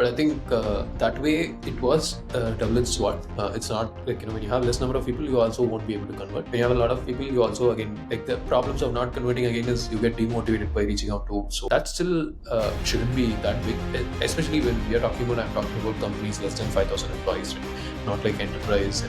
But I think that way it was a double-edged sword. It's not like, when you have less number of people, you also won't be able to convert. When you have a lot of people, you also, again, like the problems of not converting again is you get demotivated by reaching out to. So that still shouldn't be that big, especially when we are talking about, I'm talking about companies less than 5,000 employees, right? Not like enterprise.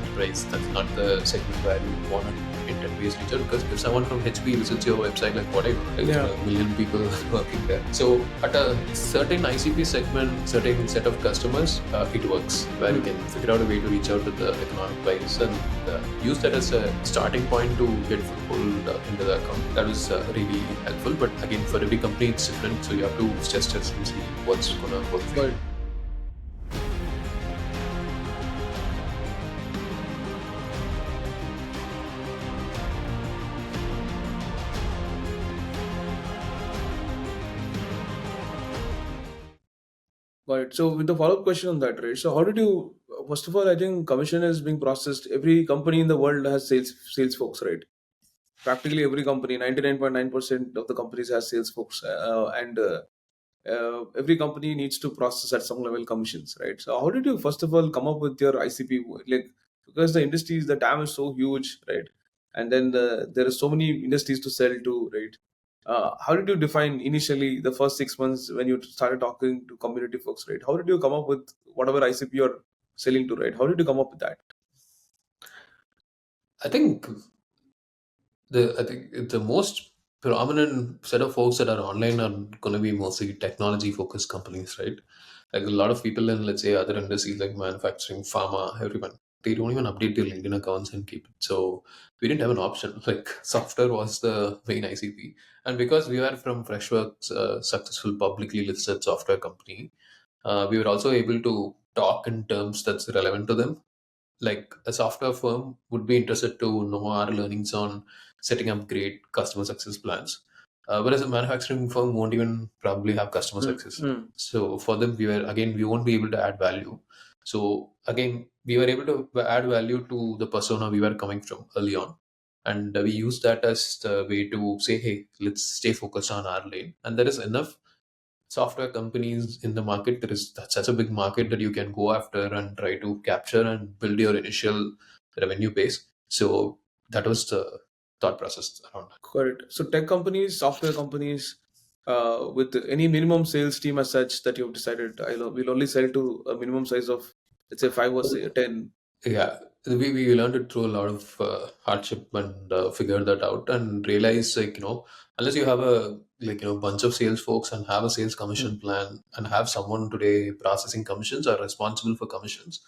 That's not the segment where you want to intent-based reach out, because if someone from HP visits your website, like whatever, like Yeah. a million people working there. So at a certain ICP segment, certain set of customers, it works, where you can figure out a way to reach out to the economic price and use that as a starting point to get foothold into the account. That was really helpful. But again, for every company, it's different. So you have to test and see what's gonna work for you. Got it. So with the follow-up question on that, right? So how did you? First of all, I think commission is being processed. Every company in the world has sales folks, right? Practically every company, 99.9% of the companies has sales folks, and every company needs to process at some level commissions, right? So how did you first of all come up with your ICP? Like, because the industries, the TAM is so huge, right? And then there are so many industries to sell to, right? How did you define initially the first 6 months when you started talking to community folks, right? How did you come up with whatever ICP you're selling to, right? How did you come up with that? I think the most prominent set of folks that are online are going to be mostly technology focused companies, right? Like a lot of people in, let's say, other industries like manufacturing, pharma, everyone, they don't even update their LinkedIn accounts and keep it. So we didn't have an option. Like software was the main ICP, and because we were from Freshworks, a successful publicly listed software company, we were also able to talk in terms that's relevant to them. Like a software firm would be interested to know our learnings on setting up great customer success plans. Whereas a manufacturing firm won't even probably have customer success. Mm. So for them, we won't be able to add value. So again, we were able to add value to the persona we were coming from early on. And we use that as the way to say, hey, let's stay focused on our lane. And there is enough software companies in the market. There is that's such a big market that you can go after and try to capture and build your initial revenue base. So that was the thought process around that. Correct. So tech companies, software companies, with any minimum sales team as such that you've decided, we'll only sell to a minimum size of, let's say, 5 or 10. Yeah, we learned it through a lot of hardship and figured that out and realized, like, unless you have a, like, bunch of sales folks and have a sales commission plan and have someone today processing commissions or responsible for commissions,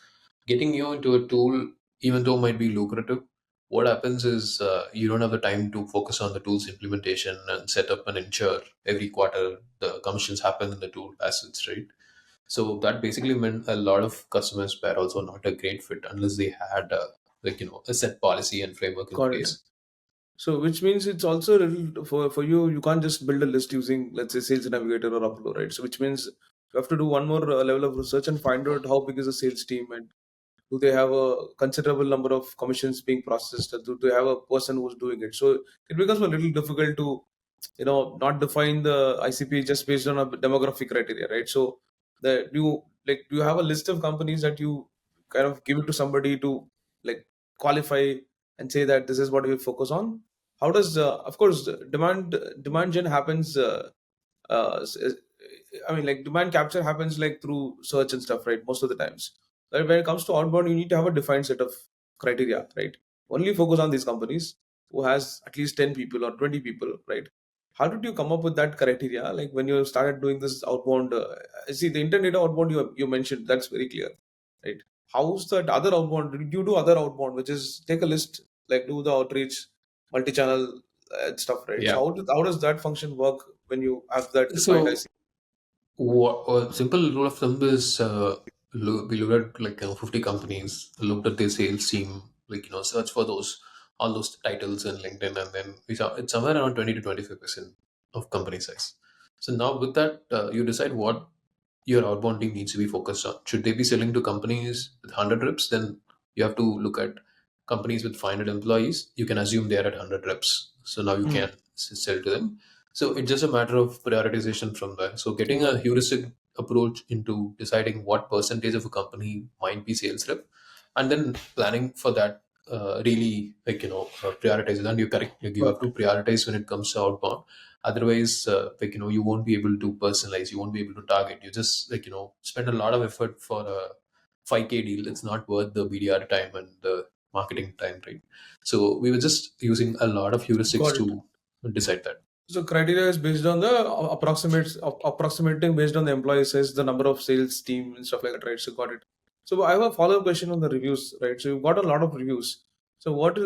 getting you into a tool, even though might be lucrative, what happens is you don't have the time to focus on the tool's implementation and set up and ensure every quarter the commissions happen in the tool as it's, right? So that basically meant a lot of customers were also not a great fit unless they had a set policy and framework in Got it. place. So which means it's also a little for you. You can't just build a list using, let's say, Sales Navigator or Upload, right? So which means you have to do one more level of research and find out how big is the sales team, and do they have a considerable number of commissions being processed, or do they have a person who's doing it? So it becomes a little difficult to, not define the ICP just based on a demographic criteria, right? So do you have a list of companies that you kind of give it to somebody to, like, qualify and say that this is what we focus on? How does, of course, demand gen happens, s- uh, I mean, like, demand capture happens like through search and stuff, right? Most of the times. But when it comes to outbound, you need to have a defined set of criteria, right? Only focus on these companies who has at least 10 people or 20 people, right? How did you come up with that criteria? Like when you started doing this outbound, see the intent data outbound you mentioned, that's very clear, right? How's that other outbound? Did you do other outbound, which is take a list, like do the outreach, multi-channel and stuff, right? So Yeah. how does that function work when you have that defined So IC? a simple rule of thumb is we looked at like 50 companies, looked at their sales team, like search for those all those titles in LinkedIn, and then we saw it's somewhere around 20 to 25% of company size. So now with that, you decide what your outbound team needs to be focused on. Should they be selling to companies with 100 reps? Then you have to look at companies with 500 employees. You can assume they are at 100 reps. So now you can sell to them. So it's just a matter of prioritization from there. So getting Got a it. heuristic approach into deciding what percentage of a company might be sales rep, and then planning for that. Really, like, prioritize. And you're correct, like, you Got have to prioritize when it comes to outbound. Otherwise, like, you won't be able to personalize, you won't be able to target. You just, like, spend a lot of effort for a 5K deal. It's not worth the BDR time and the marketing time, right? So we were just using a lot of heuristics got it. to decide that. So criteria is based on the approximating based on the employee size, the number of sales team and stuff like that, right? So got it. So I have a follow up question on the reviews, right? So you've got a lot of reviews. So what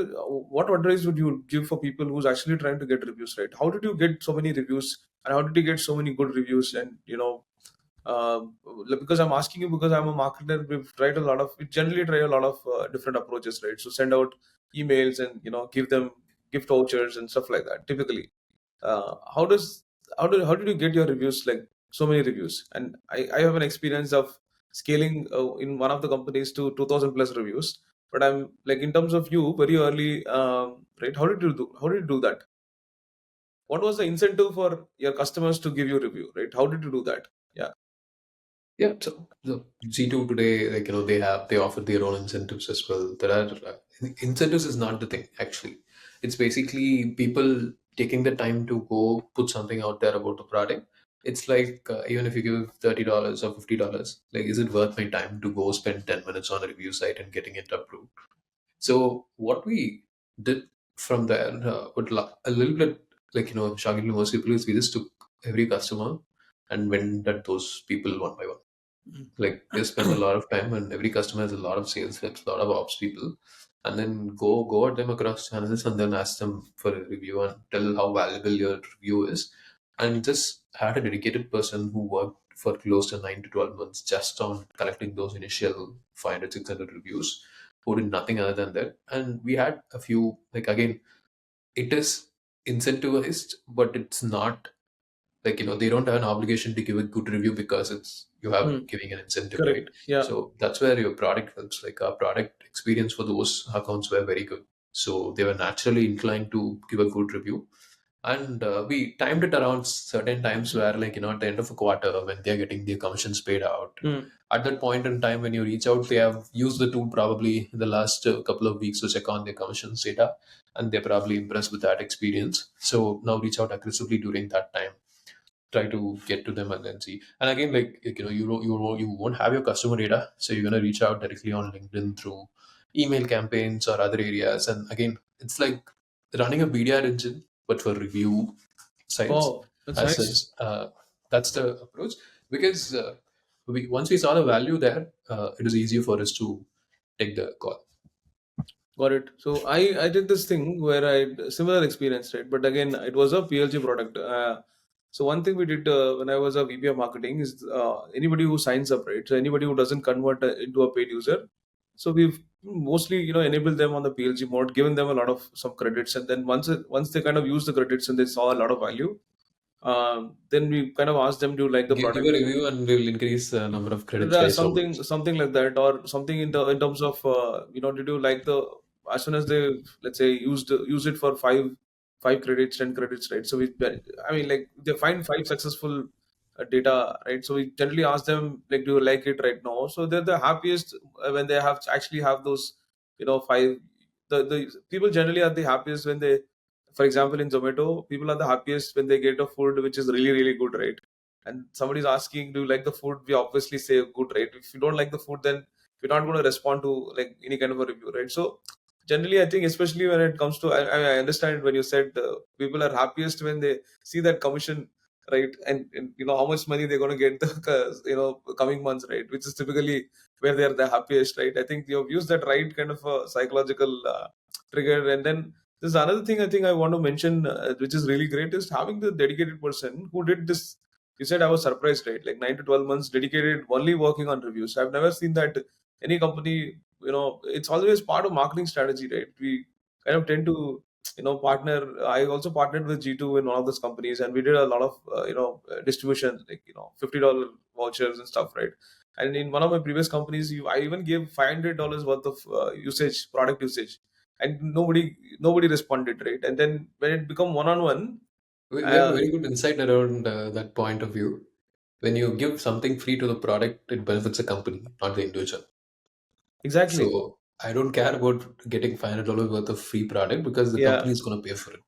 advice would you give for people who's actually trying to get reviews, right? How did you get so many reviews, and how did you get so many good reviews? And because I'm asking you because I'm a marketer, we generally try a lot of different approaches, right? So send out emails and give them gift vouchers and stuff like that. Typically, how does how did you get your reviews, like so many reviews? And I have an experience of scaling in one of the companies to 2000 plus reviews. But I'm like, in terms of you, very early, right? How did you do that? What was the incentive for your customers to give you review, right? How did you do that? Yeah. Yeah, so the G2 today, like, they offer their own incentives as well. There are incentives is not the thing actually. It's basically people taking the time to go put something out there about the product. It's like, even if you give $30 or $50, like, is it worth my time to go spend 10 minutes on a review site and getting it approved? So what we did from there, a little bit, like, shockingly most people, is we just took every customer and went at those people one by one. Like, just spend a lot of time, and every customer has a lot of sales reps, a lot of ops people, and then go at them across channels, and then ask them for a review and tell how valuable your review is, and just had a dedicated person who worked for close to 9 to 12 months just on collecting those initial 500, 600 reviews, who did nothing other than that. And we had a few, like, again, it is incentivized, but it's not, like, they don't have an obligation to give a good review because it's you have Hmm. giving an incentive, right? Correct. Yeah. So that's where your product helps. Like, our product experience for those accounts were very good, so they were naturally inclined to give a good review. And we timed it around certain times where, like, at the end of a quarter, when they're getting their commissions paid out, Hmm. at that point in time when you reach out, they have used the tool probably in the last couple of weeks to check on their commissions data, and they're probably impressed with that experience. So now reach out aggressively during that time, try to get to them and then see. And again, like, you won't have your customer data, so you're gonna reach out directly on LinkedIn through email campaigns or other areas. And again, it's like running a BDR engine but for review sites Oh, that's as such. nice. That's the approach, because once we saw the value there, it was easier for us to take the call. Got it. So I did this thing where I had similar experience, right? But again, it was a PLG product. So one thing we did when I was a VP of marketing is anybody who signs up, right? So anybody who doesn't convert into a paid user, so we've mostly enabled them on the PLG mode, given them a lot of some credits, and then once they kind of use the credits and they saw a lot of value, then we kind of asked them, do you like the Give a product? review and we'll increase the number of credits by so much. Something like that, or something in terms of did you like the, as soon as they, let's say, use it for five credits, 10 credits, right? So I mean, like, they find five successful data, right? So we generally ask them, like, do you like it right now? So they're the happiest when they have actually have those five. The people generally are the happiest when they, for example, in Zomato, people are the happiest when they get a food which is really really good, right? And somebody's asking, do you like the food? We obviously say good, right? If you don't like the food, then we're not going to respond to like any kind of a review, right? So generally, I think, especially when it comes to, I understand when you said people are happiest when they see that commission, right? And how much money they're going to get the coming months, right? Which is typically where they're the happiest, right? I think you've used that right kind of psychological trigger. And then there's another thing I think I want to mention, which is really great, is having the dedicated person who did this. You said, I was surprised, right? Like 9 to 12 months dedicated only working on reviews. I've never seen that any company, it's always part of marketing strategy, right? We kind of tend to, partner. I also partnered with G2 in one of those companies, and we did a lot of, distribution, like, $50 vouchers and stuff, right? And in one of my previous companies, I even gave $500 worth of product usage, and nobody responded, right? And then when it become one on one, We have a very good insight around that point of view. When you give something free to the product, it benefits the company, not the individual. Exactly. So I don't care about getting $500 worth of free product because the Yeah. company is going to pay for it.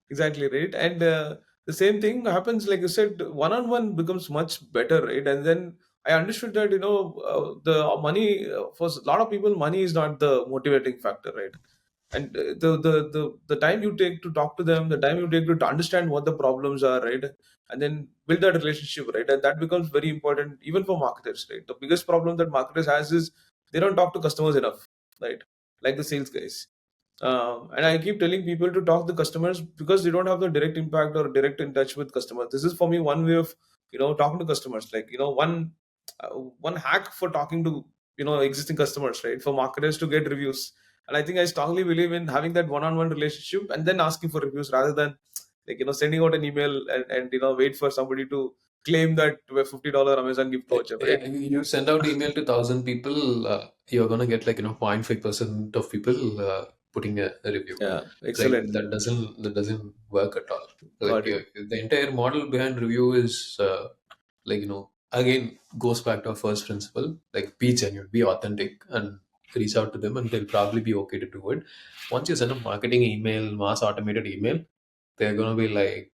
Exactly, right. And the same thing happens, like you said, one-on-one becomes much better, right? And then I understood that, the money, for a lot of people, money is not the motivating factor, right? And the time you take to talk to them, the time you take to understand what the problems are, right? And then build that relationship, right? And that becomes very important even for marketers, right? The biggest problem that marketers has is they don't talk to customers enough, right? Like the sales guys. And I keep telling people to talk to customers because they don't have the direct impact or direct in touch with customers. This is for me one way of talking to customers. Like one hack for talking to existing customers, right? For marketers to get reviews. And I think I strongly believe in having that one-on-one relationship and then asking for reviews rather than sending out an email and wait for somebody to claim that $50 Amazon gift voucher, right? Yeah, you send out email to 1,000 people, you're gonna get like 0.5% of people putting a review. Yeah, Like excellent. that doesn't work at all. Like Got it. the entire model behind review is again goes back to our first principle. Like be genuine, be authentic, and reach out to them, and they'll probably be okay to do it. Once you send a marketing email, mass automated email, they're gonna be like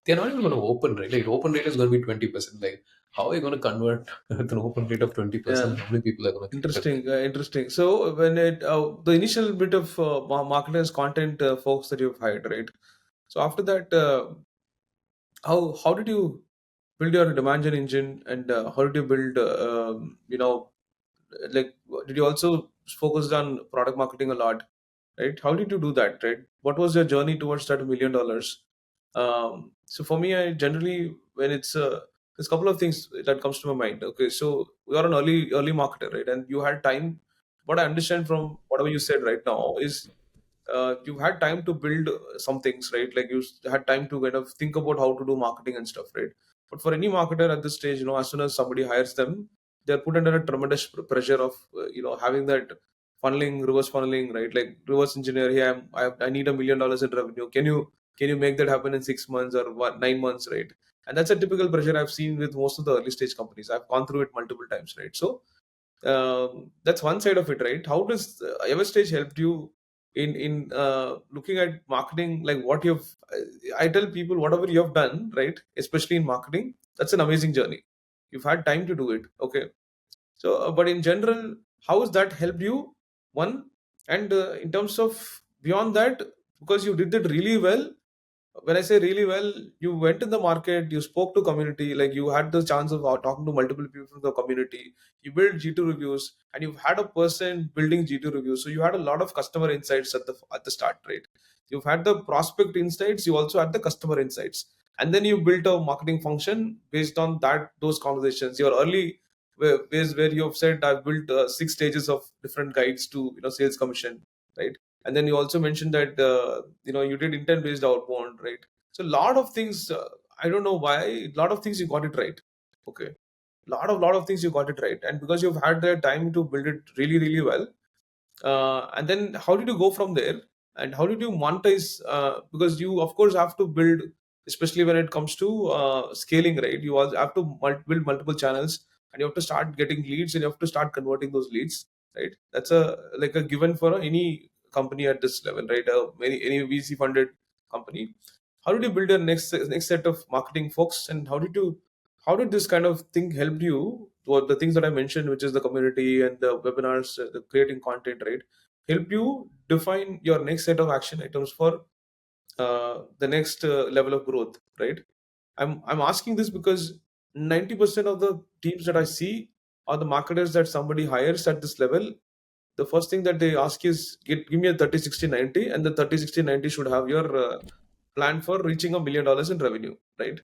they're not even gonna open rate. Like open rate is gonna be 20%. Like how are you gonna convert with an open rate of Yeah. 20%? How many people are gonna click it? Interesting. So when the initial bit of marketers, content folks that you've hired, right? So after that, how did you build your demand gen engine, and how did you build, like, did you also focus on product marketing a lot, right? How did you do that, right? What was your journey towards that $1 million? So for me, I generally, when there's a couple of things that comes to my mind. Okay, so you're an early marketer, right? And you had time. What I understand from whatever you said right now is you had time to build some things, right? Like had time to kind of think about how to do marketing and stuff, right? But for any marketer at this stage, as soon as somebody hires them, they're put under a tremendous pressure of having that reverse funneling, right? Like reverse engineer. Hey, I need $1 million in revenue. Can you make that happen in 6 months or 9 months, right? And that's a typical pressure I've seen with most of the early stage companies. I've gone through it multiple times, right? So that's one side of it, right? How does Everstage helped you in looking at marketing? Like what I tell people, whatever you have done, right, especially in marketing, that's an amazing journey. You've had time to do it, okay? So but in general, how has that helped you? One, and in terms of beyond that, because you did it really well. When I say really well, you went in the market, you spoke to community, like you had the chance of talking to multiple people from the community. You built G2 reviews, and you've had a person building G2 reviews. So you had a lot of customer insights at the start, right? You've had the prospect insights, you also had the customer insights, and then you built a marketing function based on those conversations. Your early ways where you have said I've built 6 stages of different guides to sales commission, right? And then you also mentioned that you did intent based outbound, right? So a lot of things, I don't know why, a lot of things you got it right. Okay, lot of things you got it right, and because you've had the time to build it really really well. And then how did you go from there, and how did you monetize? Because you of course have to build, especially when it comes to scaling, right? You also have to build multiple channels, and you have to start getting leads, and you have to start converting those leads, right? That's a given for any company at this level, right? Any VC funded company. How did you build your next set of marketing folks, and how did this kind of thing help you toward the things that I mentioned, which is the community and the webinars, the creating content, right? Help you define your next set of action items for the next level of growth, right? I'm asking this because 90% of the teams that I see are the marketers that somebody hires at this level. The first thing that they ask is give me a 30 60 90, and the 30 60 90 should have your plan for reaching $1 million in revenue, right?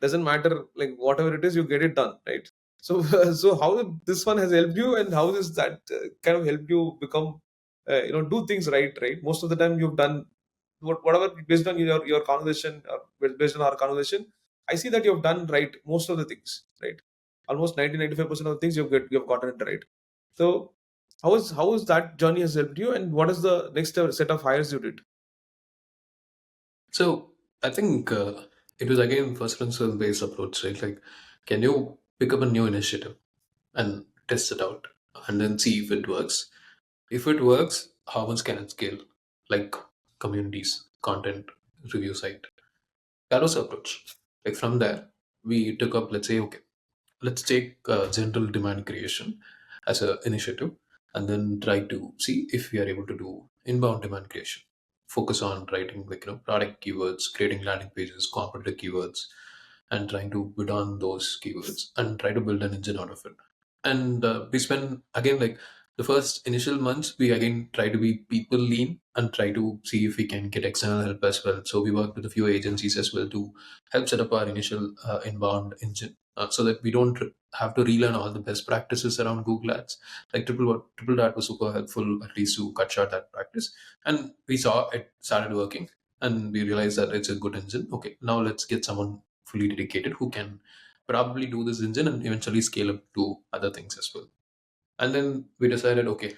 Doesn't matter, like whatever it is, you get it done, right? So so how this one has helped you, and how does that kind of help you become do things right? Most of the time you've done whatever, based on your conversation, or based on our conversation, I see that you've done right most of the things, right? Almost 90 95% of the things you've gotten it right. So how is that journey has helped you, and what is the next set of hires you did? So I think It was again first principle based approach, right? Like, can you pick up a new initiative and test it out and then see if it works? If it works, how much can it scale? Like communities, content, review site. That was the approach. Like from there, we took up, let's say, okay, let's take general demand creation as an initiative and then try to see if we are able to do inbound demand creation. Focus on writing like product keywords, creating landing pages, competitor keywords, and trying to bid on those keywords and try to build an engine out of it. And we spend again like the first initial months, we again try to be people lean and try to see if we can get external help as well. So we work with a few agencies as well to help set up our initial inbound engine, so that we don't have to relearn all the best practices around Google Ads. Like triple dot was super helpful, at least to cut short that practice. And we saw it started working, and we realized that it's a good engine. Okay, now let's get someone fully dedicated who can probably do this engine and eventually scale up to other things as well. And then we decided, okay,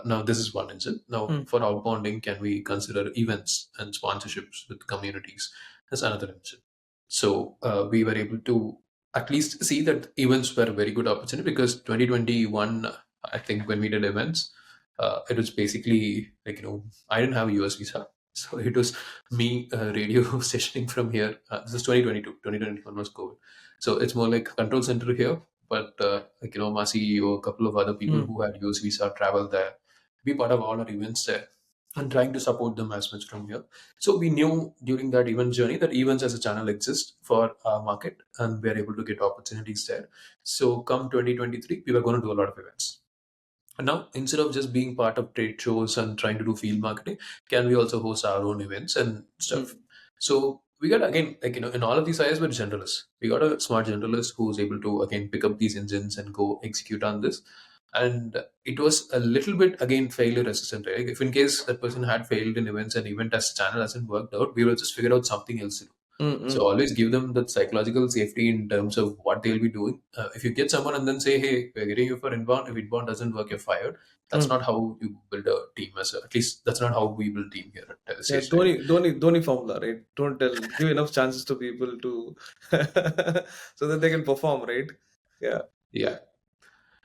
now this is one engine. Now for outbounding, can we consider events and sponsorships with communities as another engine? So we were able to at least see that events were a very good opportunity, because 2021, I think when we did events, it was basically like, I didn't have a US visa. So it was me radio stationing from here. This is 2022, 2021 was COVID. So it's more like control center here, but like my CEO, a couple of other people Mm. who had US visa travel there, be part of all our events there, and trying to support them as much from here. So we knew during that event journey that events as a channel exists for our market, and we are able to get opportunities there. So come 2023, we were going to do a lot of events. And now, instead of just being part of trade shows and trying to do field marketing, can we also host our own events and stuff? Mm. So we got again, like in all of these areas, we're generalists. We got a smart generalist who's able to again pick up these engines and go execute on this. And it was a little bit again failure resistant. Right? If in case that person had failed in events and event as a channel hasn't worked out, we will just figure out something else to do. Mm. So Mm. always give them that psychological safety in terms of what they'll be doing. If you get someone and then say, "Hey, we're getting you for inbound. If inbound doesn't work, you're fired." That's Mm. not how you build a team. At least that's not how we build team here at Yeah, Telestage, right? Dhoni formula, right? Don't tell, give enough chances to people to so that they can perform, right? Yeah. Yeah,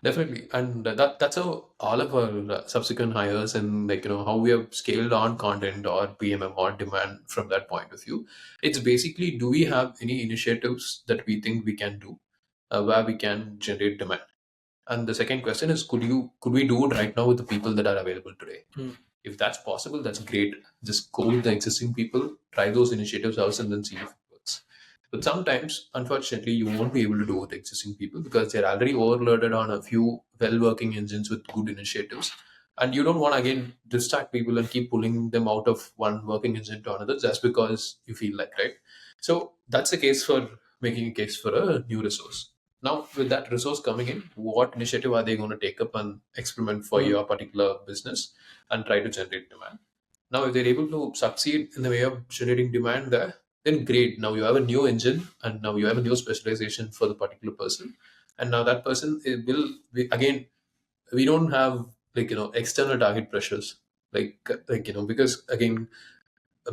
definitely. And that's how all of our subsequent hires and like how we have scaled on content or PMM or demand from that point of view. It's basically, do we have any initiatives that we think we can do where we can generate demand? And the second question is, could we do it right now with the people that are available today? Mm. If that's possible, that's great. Just go with the existing people, try those initiatives out, and then see if it works. But sometimes, unfortunately, you won't be able to do with existing people because they're already overloaded on a few well-working engines with good initiatives. And you don't want to again distract people and keep pulling them out of one working engine to another just because you feel like, right? So that's the case for making a case for a new resource. Now, with that resource coming in, what initiative are they going to take up and experiment for Mm. your particular business and try to generate demand? Now, if they're able to succeed in the way of generating demand there, then great. Now you have a new engine, and now you have a new specialization for the particular person. And now that person will be, again, we don't have like external target pressures, because again,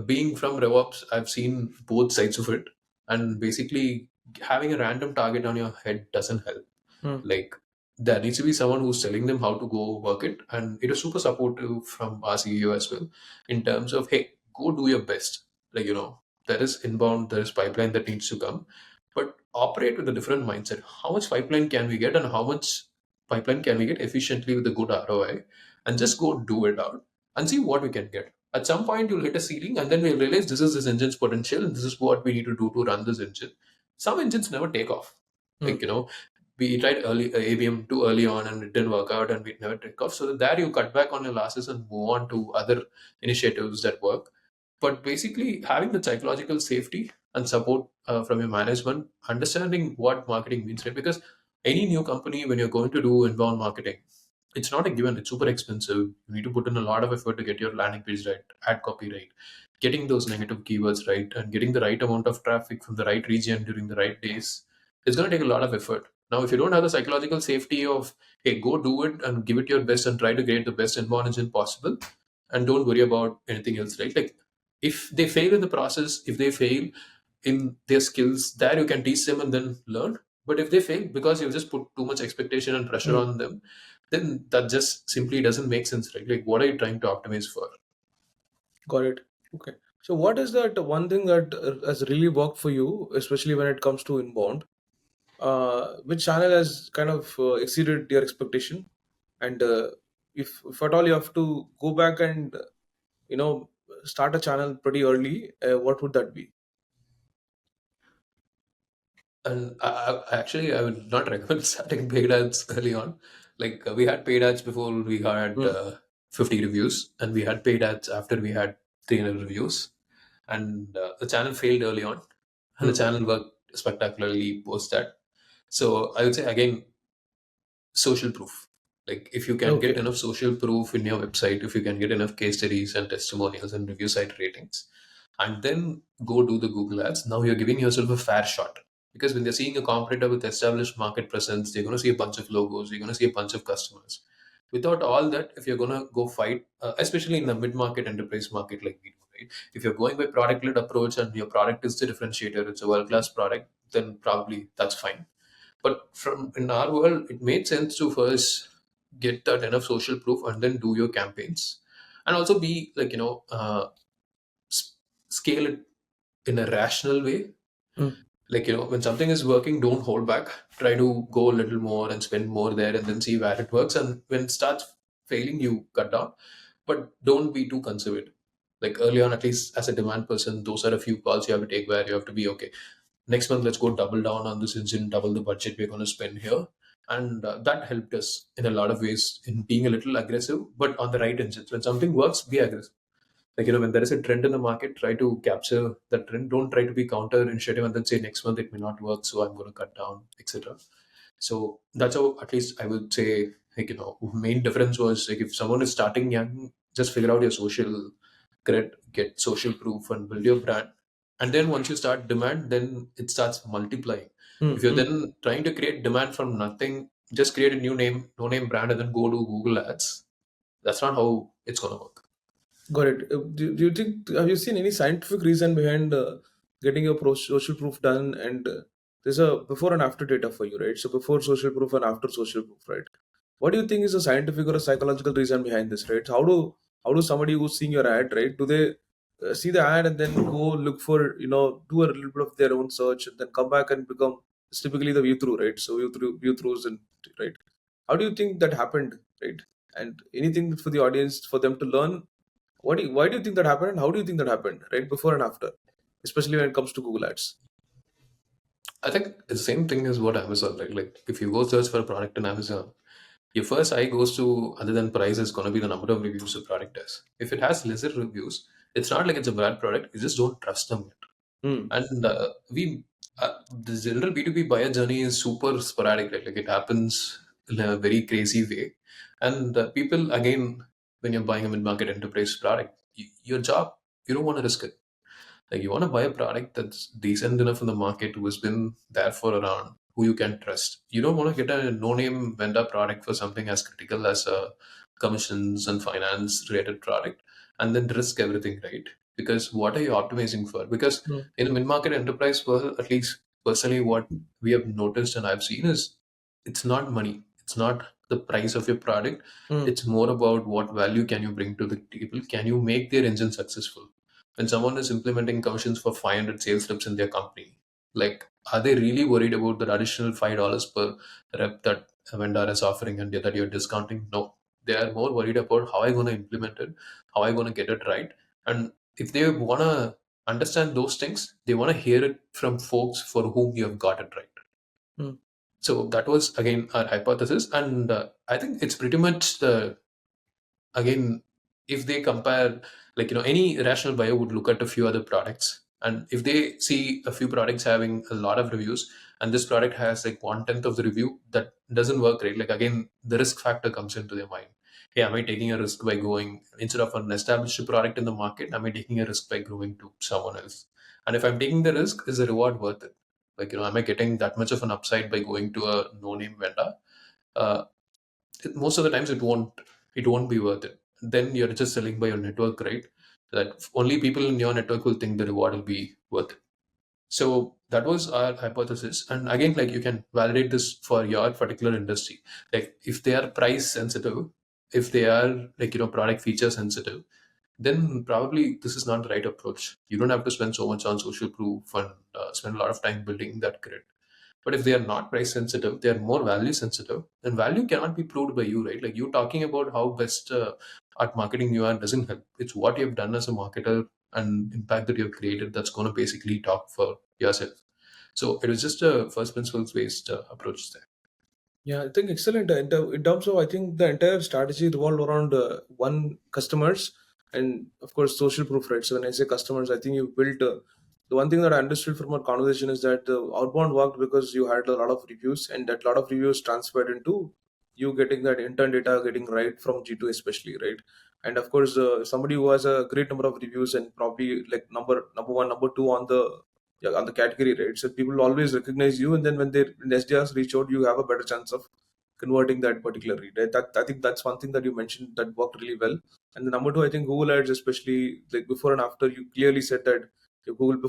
being from RevOps, I've seen both sides of it, and basically having a random target on your head doesn't help. Mm. Like, there needs to be someone who's telling them how to go work it, and it is super supportive from our CEO as well, in terms of, hey, go do your best. Like, there is inbound, there is pipeline that needs to come, but operate with a different mindset. How much pipeline can we get, and how much pipeline can we get efficiently with a good ROI, and just go do it out and see what we can get. At some point, you'll hit a ceiling, and then we'll realize this is this engine's potential, and this is what we need to do to run this engine. Some engines never take off. Like, Mm. we tried early ABM too early on, and it didn't work out, and we never take off. So there you cut back on your losses and move on to other initiatives that work. But basically, having the psychological safety and support from your management, understanding what marketing means, right? Because any new company, when you're going to do inbound marketing, it's not a given. It's super expensive. You need to put in a lot of effort to get your landing page right, ad copy right, getting those negative keywords right, and getting the right amount of traffic from the right region during the right days. It's going to take a lot of effort. Now, if you don't have the psychological safety of, hey, go do it and give it your best and try to get the best inbound engine possible, and don't worry about anything else, right? Like, if they fail in the process, if they fail in their skills, there you can teach them and then learn. But if they fail because you've just put too much expectation and pressure Mm. on them, then that just simply doesn't make sense, right? Like, what are you trying to optimize for? Got it. Okay. So what is that one thing that has really worked for you, especially when it comes to inbound? Which channel has kind of exceeded your expectation? And if at all you have to go back and you know start a channel pretty early, what would that be? And actually, I would not recommend starting paid ads early on. Like, we had paid ads before we had Mm. 50 reviews, and we had paid ads after we had 300 reviews. And the channel failed early on, and the Mm. channel worked spectacularly post that. So I would say again, social proof. Like, if you can get Okay. enough social proof in your website, if you can get enough case studies and testimonials and review site ratings, and then go do the Google ads, now you're giving yourself a fair shot. Because when they're seeing a competitor with established market presence, they're going to see a bunch of logos, you're going to see a bunch of customers. Without all that, if you're going to go fight, especially in the mid-market enterprise market like we do, right? If you're going by product-led approach and your product is the differentiator, it's a world-class product, then probably that's fine. But from in our world, it made sense to first get that enough social proof and then do your campaigns, and also be like, s- scale it in a rational way. Mm. Like, when something is working, don't hold back. Try to go a little more and spend more there, and then see where it works. And when it starts failing, you cut down, but don't be too conservative. Like, early on, at least as a demand person, those are a few calls you have to take where you have to be okay. Next month, let's go double down on this engine, double the budget we're going to spend here. And that helped us in a lot of ways in being a little aggressive, but on the right engines. When something works, be aggressive. Like, when there is a trend in the market, try to capture that trend. Don't try to be counter initiative and then say next month it may not work, so I'm going to cut down, etc. So that's how, at least I would say, like, main difference was, like, if someone is starting young, just figure out your social credit, get social proof, and build your brand. And then once you start demand, then it starts multiplying. If Mm. you're Mm. then trying to create demand from nothing, just create a new name, no name brand, and then go to Google Ads. That's not how it's gonna work. Got it. Do you think, have you seen any scientific reason behind getting your social proof done? And there's a before and after data for you, right? So before social proof and after social proof, right? What do you think is a scientific or a psychological reason behind this, right? How do somebody who's seeing your ad, right? Do they see the ad and then go look for, do a little bit of their own search and then come back and become, it's typically the view through, right? So view throughs, and right. How do you think that happened, right? And anything for the audience for them to learn, why do you think that happened, and how do you think that happened, right, before and after, especially when it comes to Google Ads? I think the same thing is what Amazon, like if you go search for a product in Amazon, your first eye goes to, other than price, is going to be the number of reviews the product has. If it has lesser reviews, it's not like it's a bad product. You just don't trust them yet. Hmm. And the general B2B buyer journey is super sporadic, right? Like, it happens in a very crazy way. And people, again, when you're buying a mid-market enterprise product, your job, you don't want to risk it. Like, you want to buy a product that's decent enough in the market, who has been there for around, who you can trust. You don't want to get a no-name vendor product for something as critical as a commissions and finance related product, and then risk everything, right? Because what are you optimizing for? Because Hmm. in the mid-market enterprise world, at least personally, what we have noticed and I've seen is, it's not money. It's not the price of your product. Hmm. It's more about what value can you bring to the table. Can you make their engine successful? When someone is implementing commissions for 500 sales reps in their company, like, are they really worried about that additional $5 per rep that a vendor is offering and that you're discounting? No, they are more worried about how I'm going to implement it, how I'm going to get it right. And if they want to understand those things, they want to hear it from folks for whom you have got it right. Hmm. So that was again our hypothesis, and I think it's pretty much the, again, if they compare, like, any rational buyer would look at a few other products, and if they see a few products having a lot of reviews, and this product has like 1/10 of the review, that doesn't work, right? Like, again, the risk factor comes into their mind. Hey, am I taking a risk by going, instead of an established product in the market, am I taking a risk by growing to someone else? And if I'm taking the risk, is the reward worth it? Like, am I getting that much of an upside by going to a no name vendor? uh, Most of the times it won't be worth it. Then you're just selling by your network, right? That only people in your network will think the reward will be worth it. So that was our hypothesis. And again, like you can validate this for your particular industry. Like if they are price sensitive, if they are like, product feature sensitive, then probably this is not the right approach. You don't have to spend so much on social proof and spend a lot of time building that grid. But if they are not price sensitive, they are more value sensitive. And value cannot be proved by you, right? Like you talking about how best at marketing you are doesn't help. It's what you have done as a marketer and impact that you have created that's going to basically talk for yourself. So it was just a first principles based approach there. Yeah, I think excellent. In terms of, I think the entire strategy revolved around one customers and of course social proof, right? So when I say customers, I think you built the one thing that I understood from our conversation is that the outbound worked because you had a lot of reviews, and that lot of reviews transferred into you getting that intern data getting right from G2 especially, right? And of course, somebody who has a great number of reviews and probably like number one, number two on the, yeah, on the category, right? So people always recognize you, and then when SDRs reach out, you have a better chance of converting that particular read. Right? That I think that's one thing that you mentioned that worked really well. And the number two, I think Google Ads, especially like before and after, you clearly said that your Google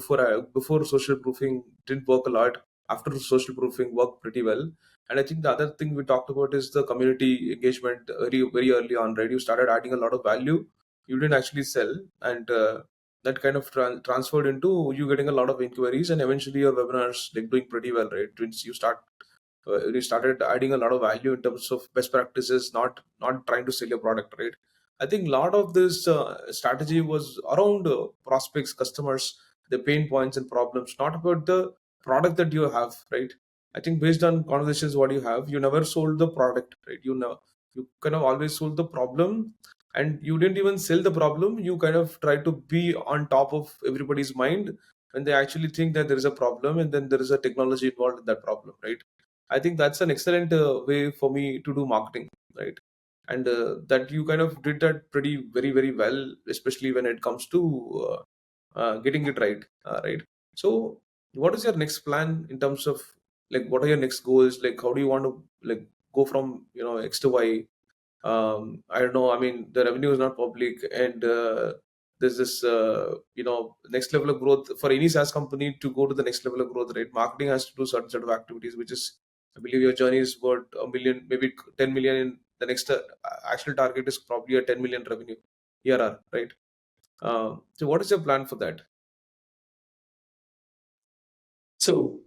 before social proofing didn't work a lot. After social proofing worked pretty well. And I think the other thing we talked about is the community engagement very early on, right? You started adding a lot of value. You didn't actually sell, and that kind of transferred into you getting a lot of inquiries, and eventually your webinars like doing pretty well, right? Once you started adding a lot of value in terms of best practices, not trying to sell your product, right? I think a lot of this strategy was around prospects, customers, the pain points and problems, not about the product that you have, right? I think based on conversations what you have, you never sold the product, right? You kind of always sold the problem, and you didn't even sell the problem. You kind of try to be on top of everybody's mind when they actually think that there is a problem, and then there is a technology involved in that problem, right? I think that's an excellent way for me to do marketing, right? And that you kind of did that pretty very well, especially when it comes to getting it right, right? So, what is your next plan in terms of like what are your next goals? Like, how do you want to like go from X to Y? I don't know. I mean, the revenue is not public, and there's this next level of growth for any SaaS company to go to the next level of growth, right? Marketing has to do certain set of activities, which is, I believe, your journey is about a million, maybe 10 million. In the next actual target is probably a 10 million revenue ARR, right? So, what is your plan for that? So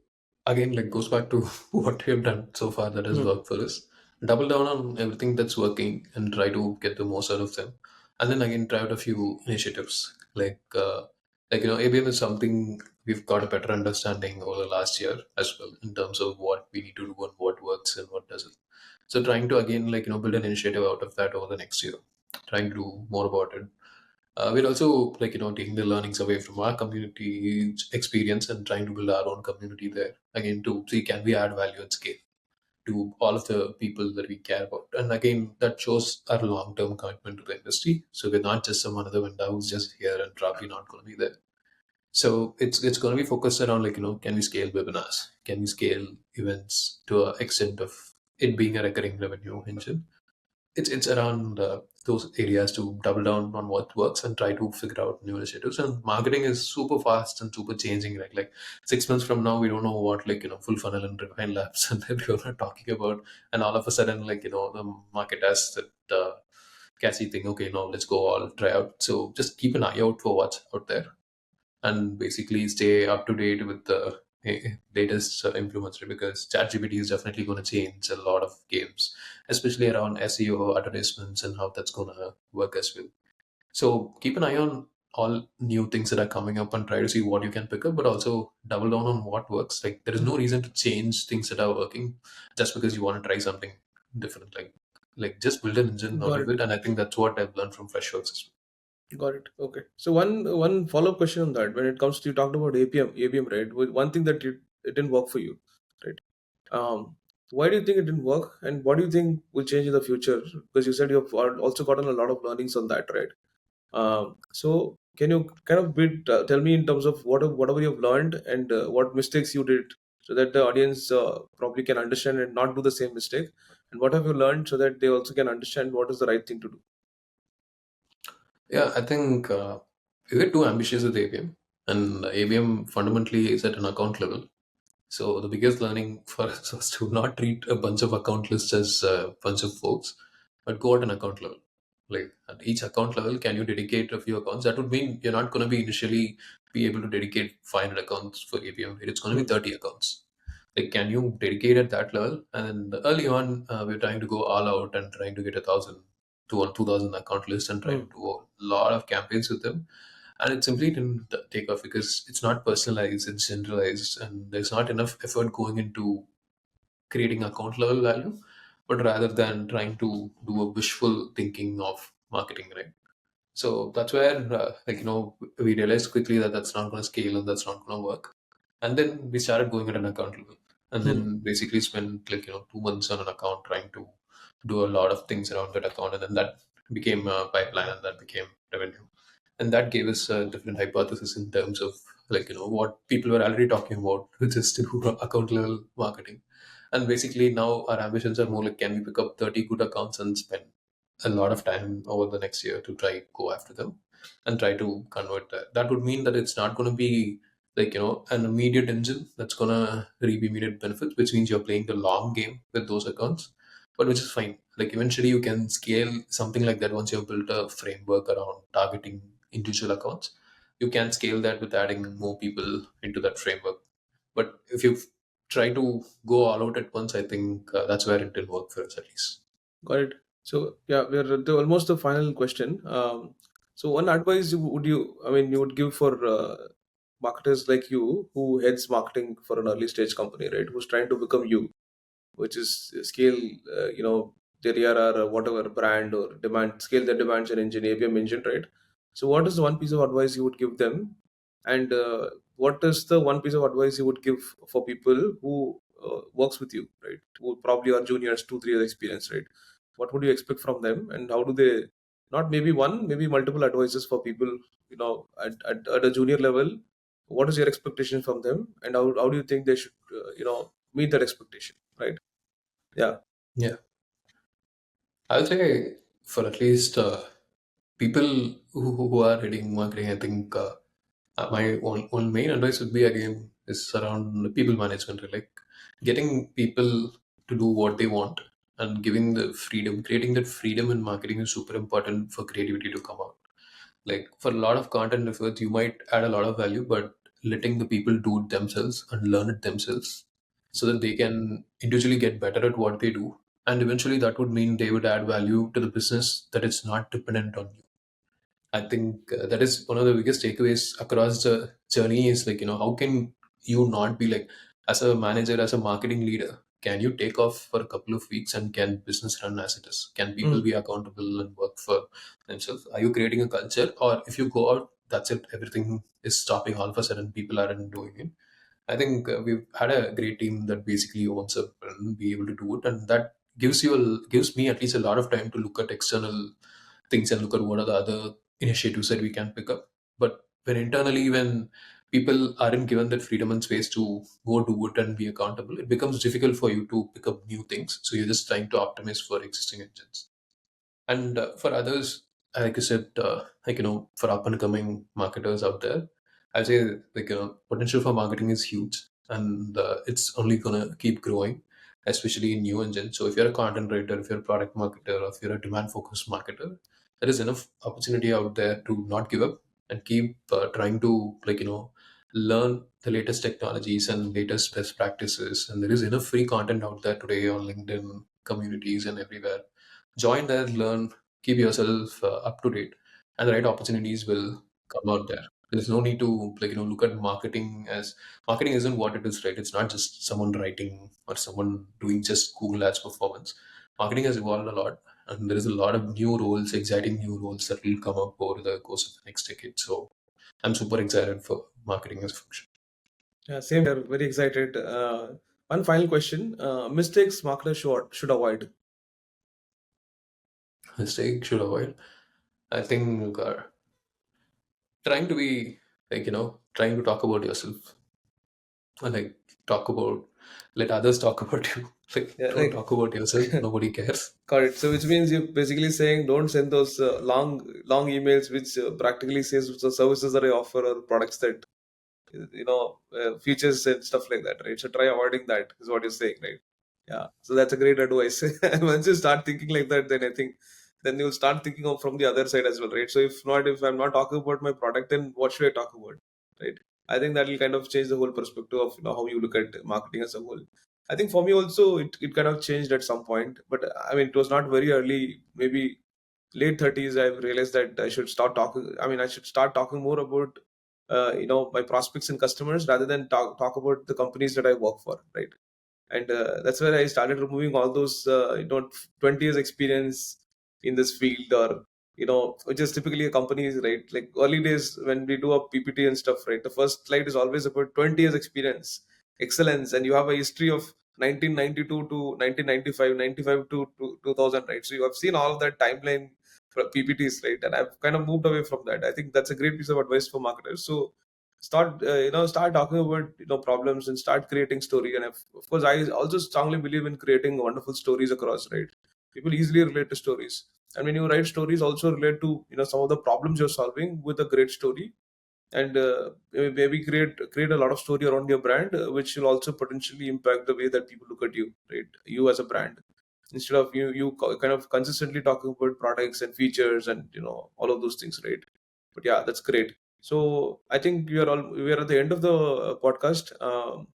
again, like goes back to what we have done so far that has Hmm. worked for us. Double down on everything that's working and try to get the most out of them. And then again, try out a few initiatives ABM is something we've got a better understanding over the last year as well in terms of what we need to do and what works and what doesn't. So trying to again build an initiative out of that over the next year, trying to do more about it. We're also taking the learnings away from our community experience and trying to build our own community there again to see can we add value at scale to all of the people that we care about. And again, that shows our long-term commitment to the industry. So we're not just some another vendor who's just here and probably not going to be there. So it's going to be focused around can we scale webinars? Can we scale events to an extent of it being a recurring revenue engine? It's around those areas to double down on what works and try to figure out new initiatives. And marketing is super fast and super changing. Like 6 months from now, we don't know what full funnel and refine labs and everyone are talking about. And all of a sudden, the market has that catchy thing. Okay, now let's go all try out. So just keep an eye out for what's out there and basically stay up to date with the latest improvements, right? Because ChatGPT is definitely going to change a lot of games, especially around SEO, advertisements, and how that's going to work as well. So keep an eye on all new things that are coming up and try to see what you can pick up, but also double down on what works. Like there is no reason to change things that are working just because you want to try something different. Like just build an engine out Got of it. it, and I think that's what I've learned from Freshworks as well. Got it. Okay. So one follow up question on that. When it comes to you talked about ABM, right? With one thing that it didn't work for you, right? Um, why do you think it didn't work, and what do you think will change in the future? Because you said you've also gotten a lot of learnings on that, right? So can you kind of tell me in terms of whatever you've learned and what mistakes you did, so that the audience probably can understand and not do the same mistake, and what have you learned so that they also can understand what is the right thing to do? Yeah, I think we were too ambitious with APM. And ABM fundamentally is at an account level. So the biggest learning for us was to not treat a bunch of account lists as a bunch of folks, but go at an account level. Like at each account level, can you dedicate a few accounts? That would mean you're not going to be initially be able to dedicate 500 accounts for ABM. It's going to be Hmm. 30 accounts. Like, can you dedicate at that level? And early on, we're trying to go all out and trying to get 1,000 to 2,000 account list and trying Hmm. to do a lot of campaigns with them. And it simply didn't take off because it's not personalized, it's generalized, and there's not enough effort going into creating account level value, but rather than trying to do a wishful thinking of marketing, right? So that's where, we realized quickly that that's not going to scale and that's not going to work. And then we started going at an account level, and Hmm. then basically spent 2 months on an account trying to do a lot of things around that account, and then that became a pipeline, and that became revenue, and that gave us a different hypothesis in terms of what people were already talking about, which is to do account level marketing. And basically now our ambitions are more like, can we pick up 30 good accounts and spend a lot of time over the next year to try go after them and try to convert that. That would mean that it's not going to be an immediate engine that's going to reap immediate benefits, which means you're playing the long game with those accounts, but which is fine. Like eventually you can scale something like that once you've built a framework around targeting individual accounts. You can scale that with adding more people into that framework. But if you try to go all out at once, I think that's where it didn't work for us at least. Got it. So yeah, we're at almost the final question. So one advice would you, I mean, you would give for marketers like you who heads marketing for an early stage company, right? Who's trying to become you, which is scale, their ERR or whatever brand or demand, scale their demands and engine, ABM engine, right? So what is the one piece of advice you would give them? And what is the one piece of advice you would give for people who works with you, right? Who probably are juniors, 2 3 years experience, right? What would you expect from them, and how do they, not maybe one, maybe multiple advices for people, at a junior level? What is your expectation from them, and how do you think they should, meet that expectation, right? Yeah. Yeah. I'll say for at least people who are reading marketing, I think my one main advice would be again is around people management, right? Like getting people to do what they want and giving the freedom, creating that freedom in marketing is super important for creativity to come out. Like for a lot of content efforts, you might add a lot of value, but letting the people do it themselves and learn it themselves so that they can individually get better at what they do. And eventually that would mean they would add value to the business that it's not dependent on you. I think that is one of the biggest takeaways across the journey is how can you not be like, as a manager, as a marketing leader, can you take off for a couple of weeks and can business run as it is? Can people Mm. be accountable and work for themselves? Are you creating a culture, or if you go out, that's it, everything is stopping all of a sudden, people aren't doing it? I think we've had a great team that basically owns up and be able to do it, and that gives me at least a lot of time to look at external things and look at what are the other initiatives that we can pick up. But when people aren't given that freedom and space to go do it and be accountable, it becomes difficult for you to pick up new things. So you're just trying to optimize for existing engines. And for others, like I said, for up and coming marketers out there, I'd say potential for marketing is huge, and it's only gonna keep growing, especially in new engines. So if you're a content writer, if you're a product marketer, or if you're a demand focused marketer, there is enough opportunity out there to not give up and keep trying to learn the latest technologies and latest best practices. And there is enough free content out there today on LinkedIn communities and everywhere. Join there, learn, keep yourself up to date, and the right opportunities will come out there. There's no need to look at marketing as marketing isn't what it is, right? It's not just someone writing or someone doing just Google Ads performance. Marketing has evolved a lot, and there is a lot of new roles, exciting new roles that will come up over the course of the next decade. So I'm super excited for marketing as a function. Yeah, same here. Very excited. One final question: mistakes marketers should avoid. Mistake should avoid. I think trying to be trying to talk about yourself and talk about let others talk about you. Like Yeah, don't like talk about yourself. Nobody cares. correct. So which means you're basically saying don't send those long emails which practically says the services that I offer or products that features and stuff like that, right? So try avoiding that is what you're saying, right? Yeah. So that's a great advice. Once you start thinking like that, then I think then you'll start thinking of from the other side as well, right? So if I'm not talking about my product, then what should I talk about, right? I think that will kind of change the whole perspective of how you look at marketing as a whole. I think for me also it kind of changed at some point, but I mean it was not very early. Maybe late 30s, I've realized that I should start talking more about my prospects and customers rather than talk about the companies that I work for, right? And that's where I started removing all those 20 years experience in this field, or which is typically a company's, right? Like early days when we do a PPT and stuff, right? The first slide is always about 20 years experience, excellence, and you have a history of 1992 to 1995, 95 to 2000, right? So you have seen all of that timeline for PPTs, right? And I've kind of moved away from that. I think that's a great piece of advice for marketers. So start talking about problems and start creating story. And of course, I also strongly believe in creating wonderful stories across, right? People easily relate to stories, and when you write stories, also relate to some of the problems you're solving with a great story. And maybe create a lot of story around your brand, which will also potentially impact the way that people look at you, right? You as a brand, instead of kind of consistently talking about products and features and all of those things, right? But yeah, that's great. So I think we are at the end of the podcast.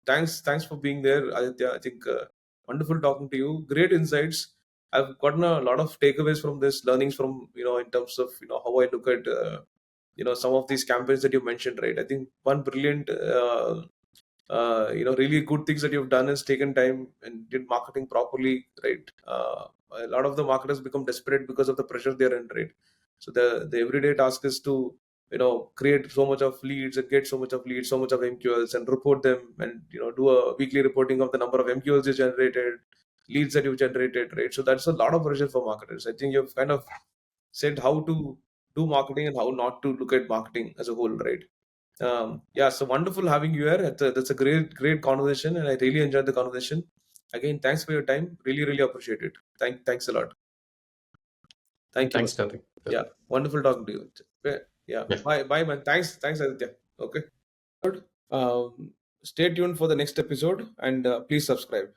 Thanks for being there, Aditya. I think wonderful talking to you, great insights. I've gotten a lot of takeaways from this, learnings from in terms of how I look at some of these campaigns that you mentioned, right? I think one brilliant really good things that you've done is taken time and did marketing properly, right? A lot of the marketers become desperate because of the pressure they're in, right? So the everyday task is to create so much of leads and get so much of leads, so much of MQLs, and report them, and do a weekly reporting of the number of MQLs you generated, leads that you've generated, right? So that's a lot of pressure for marketers. I think you've kind of said how to do marketing and how not to look at marketing as a whole, right? Yeah, so wonderful having you here. That's a great conversation, and I really enjoyed the conversation. Again, thanks for your time. Really appreciate it. Thanks a lot. Thank you, man. Thanks, Karthik. Yeah, wonderful talking to you. Yeah, yeah. Yeah. Bye, man. Thanks, Aditya. Okay. Good. Stay tuned for the next episode, and please subscribe.